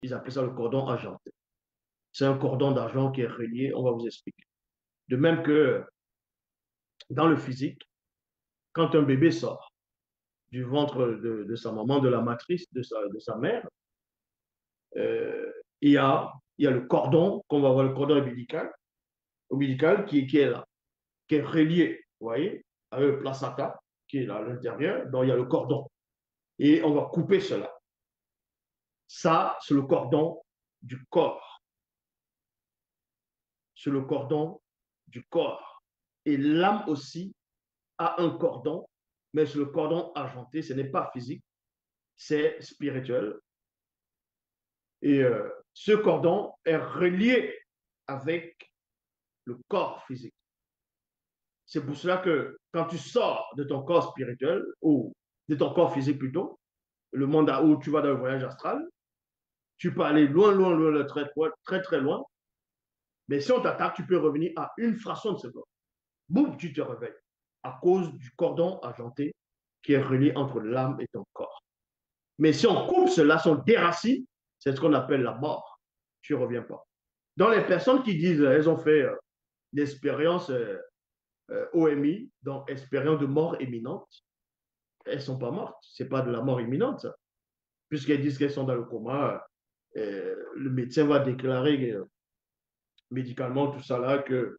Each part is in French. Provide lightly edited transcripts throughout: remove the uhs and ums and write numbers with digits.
Ils appellent ça le cordon argenté. C'est un cordon d'argent qui est relié, on va vous expliquer. De même que dans le physique, quand un bébé sort du ventre de sa maman, de la matrice, de sa mère, euh, il y a le cordon, qu'on va voir le cordon ombilical qui est là, qui est relié, vous voyez, avec le placenta qui est là à l'intérieur. Donc il y a le cordon. Et on va couper cela. Ça, c'est le cordon du corps. C'est le cordon du corps. Et l'âme aussi a un cordon, mais c'est le cordon argenté. Ce n'est pas physique, c'est spirituel. Et ce cordon est relié avec le corps physique. C'est pour cela que quand tu sors de ton corps spirituel, ou de ton corps physique plutôt, le monde où tu vas dans le voyage astral, tu peux aller loin, loin, loin, très, très, très loin. Mais si on t'attaque, tu peux revenir à une fraction de seconde. Boum, tu te réveilles à cause du cordon argenté qui est relié entre l'âme et ton corps. Mais si on coupe cela, si on déracine, c'est ce qu'on appelle la mort. Tu ne reviens pas. Dans les personnes qui disent elles ont fait l'expérience OMI, donc expérience de mort imminente, elles ne sont pas mortes. Ce n'est pas de la mort imminente, ça. Puisqu'elles disent qu'elles sont dans le coma, le médecin va déclarer médicalement tout ça là que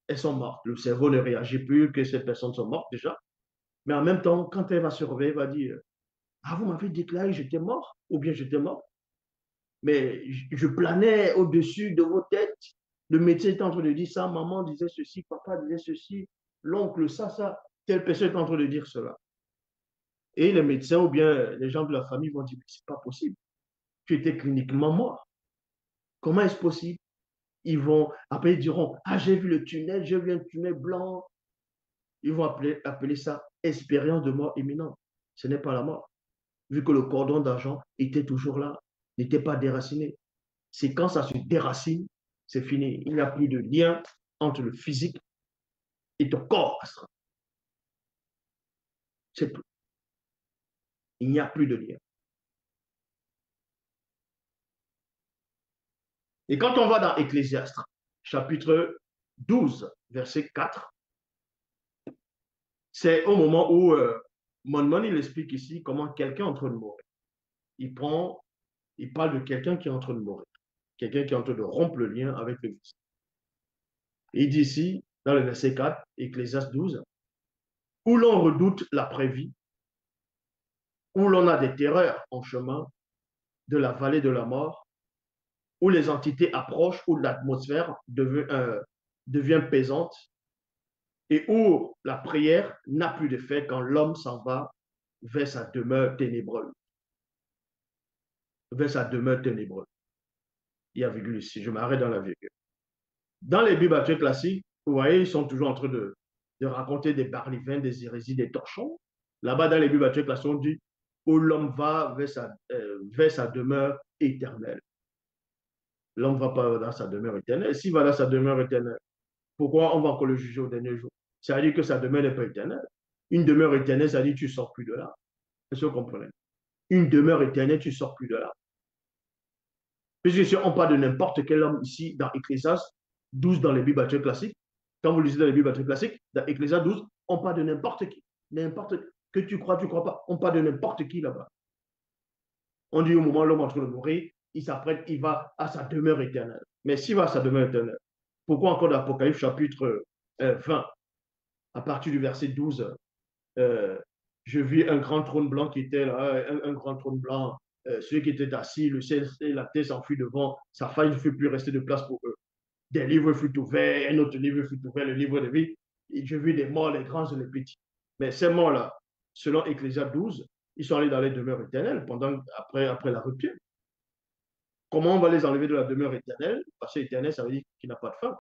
elles sont mortes. Le cerveau ne réagit plus, que ces personnes sont mortes déjà. Mais en même temps, quand elle va se réveiller, elle va dire, ah, vous m'avez déclaré que j'étais mort, ou bien j'étais mort. Mais je planais au-dessus de vos têtes. Le médecin est en train de dire ça, maman disait ceci, papa disait ceci, l'oncle, ça. Telle personne est en train de dire cela. Et les médecins ou bien les gens de la famille vont dire, mais c'est pas possible. Tu étais cliniquement mort. Comment est-ce possible? Après ils diront, ah, j'ai vu le tunnel, j'ai vu un tunnel blanc. Ils vont appeler ça expérience de mort imminente. Ce n'est pas la mort. Vu que le cordon d'argent était toujours là, n'était pas déraciné. C'est quand ça se déracine, c'est fini. Il n'y a plus de lien entre le physique et ton corps astral. C'est tout. Il n'y a plus de lien. Et quand on va dans Ecclésiaste, chapitre 12, verset 4, c'est au moment où Monmon il explique ici comment quelqu'un est en train de mourir. Il parle de quelqu'un qui est en train de mourir, quelqu'un qui est en train de rompre le lien avec le physique. Il dit ici, dans le verset 4, Ecclésiaste 12, où l'on redoute l'après-vie, où l'on a des terreurs en chemin de la vallée de la mort, où les entités approchent, où l'atmosphère devient pesante et où la prière n'a plus d'effet quand l'homme s'en va vers sa demeure ténébreuse. Vers sa demeure ténébreuse. Il y a virgule ici, je m'arrête dans la virgule. Dans les Bibles classiques, vous voyez, ils sont toujours en train de raconter des barlivins, des hérésies, des torchons. Là-bas, dans les Bibles classiques, on dit où l'homme va vers sa demeure éternelle. L'homme ne va pas dans sa demeure éternelle. S'il va dans sa demeure éternelle, pourquoi on va encore le juger au dernier jour? Ça veut dire que sa demeure n'est pas éternelle. Une demeure éternelle, ça veut dire que tu ne sors plus de là. Est-ce que vous comprenez? Une demeure éternelle, tu ne sors plus de là. Puisque si on parle de n'importe quel homme ici dans Ecclésiaste 12 dans les Bibles classiques, quand vous lisez dans les Bibles classiques, dans Ecclésiaste 12, on parle de n'importe qui. N'importe que tu crois pas. On parle de n'importe qui là-bas. On dit au moment où l'homme est en train de mourir, il s'apprête, il va à sa demeure éternelle. Mais s'il va à sa demeure éternelle, pourquoi encore dans l'Apocalypse chapitre 20, à partir du verset 12, euh, je vis un grand trône blanc qui était là, un grand trône blanc, celui qui était assis, le ciel et la terre s'enfuient devant, sa faille ne fut plus rester de place pour eux. Des livres furent ouverts, un autre livre fut ouvert, le livre de vie, et je vis des morts, les grands et les petits. Mais ces morts-là, selon Ecclésiaste 12, ils sont allés dans les demeures éternelles après la rupture. Comment on va les enlever de la demeure éternelle? Parce que éternel, ça veut dire qu'il n'a pas de fin.